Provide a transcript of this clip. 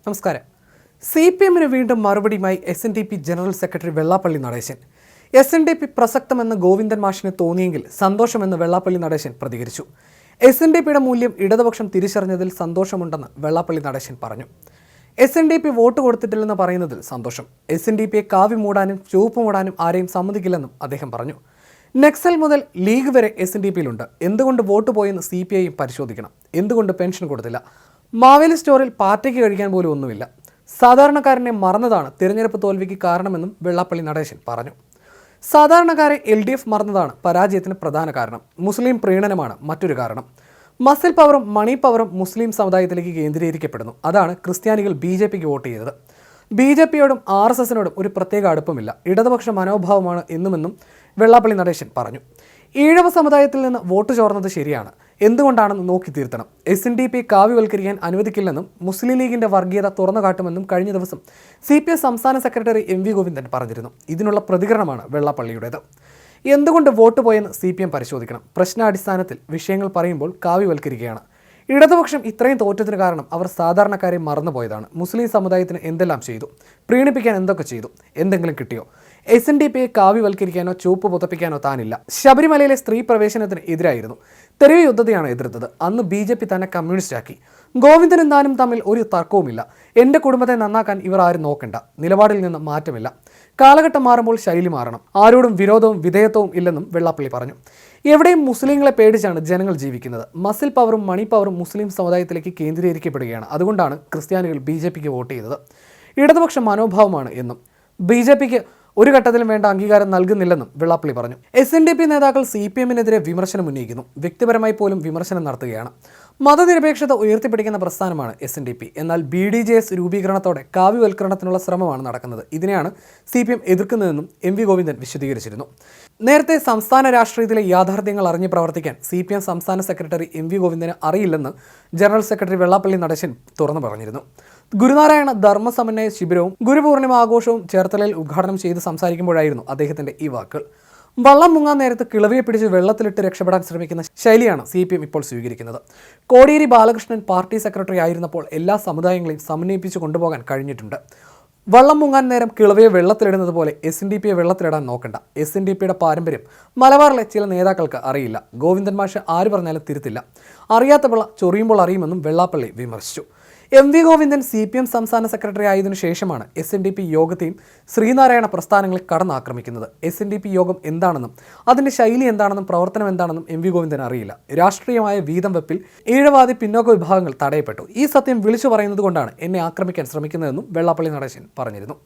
നമസ്കാരം. CPM-ന് വീണ്ടും മറുപടിയുമായി SNDP general secretary Vellappally Natesan. SNDP പ്രസക്തമെന്ന് ഗോവിന്ദൻ മാഷിന് തോന്നിയെങ്കിൽ സന്തോഷമെന്ന് വെള്ളാപ്പള്ളി നടേശൻ പ്രതികരിച്ചു. SNDP-യുടെ മൂല്യം ഇടതുപക്ഷം തിരിച്ചറിഞ്ഞതിൽ സന്തോഷമുണ്ടെന്ന് വെള്ളാപ്പള്ളി നടേശൻ പറഞ്ഞു. SNDP വോട്ട് കൊടുത്തിട്ടില്ലെന്ന് പറയുന്നതിൽ സന്തോഷം. SNDP-യെ കാവി മൂടാനും ചുവപ്പ് മൂടാനും ആരെയും സമ്മതിക്കില്ലെന്നും അദ്ദേഹം പറഞ്ഞു. നക്സൽ മുതൽ ലീഗ് വരെ SNDP-യിലുണ്ട്. എന്തുകൊണ്ട് വോട്ട് പോയെന്ന് CPI പരിശോധിക്കണം. എന്തുകൊണ്ട് പെൻഷൻ കൊടുത്തില്ല? മാവേലി സ്റ്റോറിൽ പാർട്ടിക്ക് കഴിക്കാൻ പോലും ഒന്നുമില്ല. സാധാരണക്കാരനെ മറന്നതാണ് തിരഞ്ഞെടുപ്പ് തോൽവിക്ക് കാരണമെന്നും വെള്ളാപ്പള്ളി നടേശൻ പറഞ്ഞു. സാധാരണക്കാരെ LDF മറന്നതാണ് പരാജയത്തിന് പ്രധാന കാരണം. മുസ്ലിം പ്രീണനമാണ് മറ്റൊരു കാരണം. മസിൽ പവറും മണി പവറും മുസ്ലിം സമുദായത്തിലേക്ക് കേന്ദ്രീകരിക്കപ്പെടുന്നു. അതാണ് ക്രിസ്ത്യാനികൾ BJPക്ക് വോട്ട് ചെയ്തത്. BJPയോടും RSSനോടും ഒരു പ്രത്യേക അടുപ്പമില്ല. ഇടതുപക്ഷ മനോഭാവമാണ് എന്നുമെന്നും വെള്ളാപ്പള്ളി നടേശൻ പറഞ്ഞു. ഈഴവ സമുദായത്തിൽ നിന്ന് വോട്ട് ചോർന്നത് ശരിയാണ്. എന്തുകൊണ്ടാണെന്ന് നോക്കി തീർത്തണം. SNDP കാവ്യവൽക്കരിക്കാൻ അനുവദിക്കില്ലെന്നും മുസ്ലിം ലീഗിന്റെ വർഗീയത തുറന്നു കാട്ടുമെന്നും കഴിഞ്ഞ ദിവസം CPI സംസ്ഥാന സെക്രട്ടറി MV ഗോവിന്ദൻ പറഞ്ഞിരുന്നു. ഇതിനുള്ള പ്രതികരണമാണ് വെള്ളാപ്പള്ളിയുടേത്. എന്തുകൊണ്ട് വോട്ട് പോയെന്ന് CPM പരിശോധിക്കണം. പ്രശ്നാടിസ്ഥാനത്തിൽ വിഷയങ്ങൾ പറയുമ്പോൾ കാവ്യവൽക്കരിക്കുകയാണ്. ഇടതുപക്ഷം ഇത്രയും തോറ്റത്തിന് കാരണം അവർ സാധാരണക്കാരെ മറന്നുപോയതാണ്. മുസ്ലിം സമുദായത്തിന് എന്തെല്ലാം ചെയ്തു? പ്രീണിപ്പിക്കാൻ എന്തൊക്കെ ചെയ്തു? എന്തെങ്കിലും കിട്ടിയോ? SNDPയെ കാവ്യവൽക്കരിക്കാനോ ചുവപ്പ് പുതപ്പിക്കാനോ താനില്ല. ശബരിമലയിലെ സ്ത്രീ പ്രവേശനത്തിന് എതിരായിരുന്നു. തെരുവ് യുദ്ധത്തെയാണ് എതിർത്തത്. അന്ന് BJP തന്നെ കമ്മ്യൂണിസ്റ്റാക്കി. ഗോവിന്ദനും താനും തമ്മിൽ ഒരു തർക്കവുമില്ല. എൻ്റെ കുടുംബത്തെ നന്നാക്കാൻ ഇവർ ആരും നോക്കണ്ട. നിലപാടിൽ നിന്ന് മാറ്റമില്ല. കാലഘട്ടം മാറുമ്പോൾ ശൈലി മാറണം. ആരോടും വിരോധവും വിധേയത്വവും ഇല്ലെന്നും വെള്ളാപ്പള്ളി പറഞ്ഞു. എവിടെയും മുസ്ലിങ്ങളെ പേടിച്ചാണ് ജനങ്ങൾ ജീവിക്കുന്നത്. മസിൽ പവറും മണി പവറും മുസ്ലിം സമുദായത്തിലേക്ക് കേന്ദ്രീകരിക്കപ്പെടുകയാണ്. അതുകൊണ്ടാണ് ക്രിസ്ത്യാനികൾ BJPക്ക് വോട്ട് ചെയ്തത്. ഇടതുപക്ഷ മനോഭാവമാണ് എന്നും BJPക്ക് ഒരു ഘട്ടത്തിലും വേണ്ട അംഗീകാരം നൽകുന്നില്ലെന്നും വെള്ളാപ്പള്ളി പറഞ്ഞു. SNDP നേതാക്കൾ CPM-നെതിരെ വിമർശനം ഉന്നയിക്കുന്നു. വ്യക്തിപരമായി പോലും വിമർശനം നടത്തുകയാണ്. മതനിരപേക്ഷത ഉയർത്തിപ്പിടിക്കുന്ന പ്രസ്ഥാനമാണ് SNDP. എന്നാൽ BDJS രൂപീകരണത്തോടെ കാവ്യവൽക്കരണത്തിനുള്ള ശ്രമമാണ് നടക്കുന്നത്. ഇതിനെയാണ് CPM എതിർക്കുന്നതെന്നും MV ഗോവിന്ദൻ വിശദീകരിച്ചിരുന്നു. നേരത്തെ സംസ്ഥാന രാഷ്ട്രീയത്തിലെ യാഥാർത്ഥ്യങ്ങൾ അറിഞ്ഞ് പ്രവർത്തിക്കാൻ CPM സംസ്ഥാന സെക്രട്ടറി MV ഗോവിന്ദന് അറിയില്ലെന്ന് ജനറൽ സെക്രട്ടറി വെള്ളാപ്പള്ളി നടേശൻ തുറന്നു പറഞ്ഞിരുന്നു. ഗുരുനാരായണ ധർമ്മ സമന്വയ ശിബിരവും ഗുരുപൂർണിമ ആഘോഷവും ചേർത്തലയിൽ ഉദ്ഘാടനം ചെയ്ത് സംസാരിക്കുമ്പോഴായിരുന്നു അദ്ദേഹത്തിന്റെ ഈ വാക്കുകൾ. വള്ളം മുങ്ങാൻ നേരത്ത് കിളവിയെ പിടിച്ച് വെള്ളത്തിലിട്ട് രക്ഷപ്പെടാൻ ശ്രമിക്കുന്ന ശൈലിയാണ് CPM ഇപ്പോൾ സ്വീകരിക്കുന്നത്. കോടിയേരി ബാലകൃഷ്ണൻ പാർട്ടി സെക്രട്ടറി ആയിരുന്നപ്പോൾ എല്ലാ സമുദായങ്ങളെയും സമന്വയിപ്പിച്ചു കൊണ്ടുപോകാൻ കഴിഞ്ഞിട്ടുണ്ട്. വള്ളം മുങ്ങാൻ നേരം കിളവയെ വെള്ളത്തിലിടുന്നത് പോലെ SNDPയെ വെള്ളത്തിലിടാൻ നോക്കണ്ട. SNDPയുടെ പാരമ്പര്യം മലബാറിലെ ചില നേതാക്കൾക്ക് അറിയില്ല. ഗോവിന്ദൻ മാഷ് ആര് പറഞ്ഞാലും തിരുത്തില്ല. അറിയാത്ത പിള്ള ചൊറിയുമ്പോൾ അറിയുമെന്നും വെള്ളാപ്പള്ളി വിമർശിച്ചു. MV ഗോവിന്ദൻ CPM സംസ്ഥാന സെക്രട്ടറി ആയതിനു ശേഷമാണ് SNDP യോഗത്തെയും ശ്രീനാരായണ പ്രസ്ഥാനങ്ങളെ കടന്നാക്രമിക്കുന്നത്. SNDP യോഗം എന്താണെന്നും അതിൻ്റെ ശൈലി എന്താണെന്നും പ്രവർത്തനം എന്താണെന്നും MV ഗോവിന്ദൻ അറിയില്ല. രാഷ്ട്രീയമായ വീതം വെപ്പിൽ ഈഴവാദി പിന്നോക്ക വിഭാഗങ്ങൾ തടയപ്പെട്ടു. ഈ സത്യം വിളിച്ചു പറയുന്നത് കൊണ്ടാണ് എന്നെ ആക്രമിക്കാൻ ശ്രമിക്കുന്നതെന്നും വെള്ളാപ്പള്ളി നടേശൻ പറഞ്ഞിരുന്നു.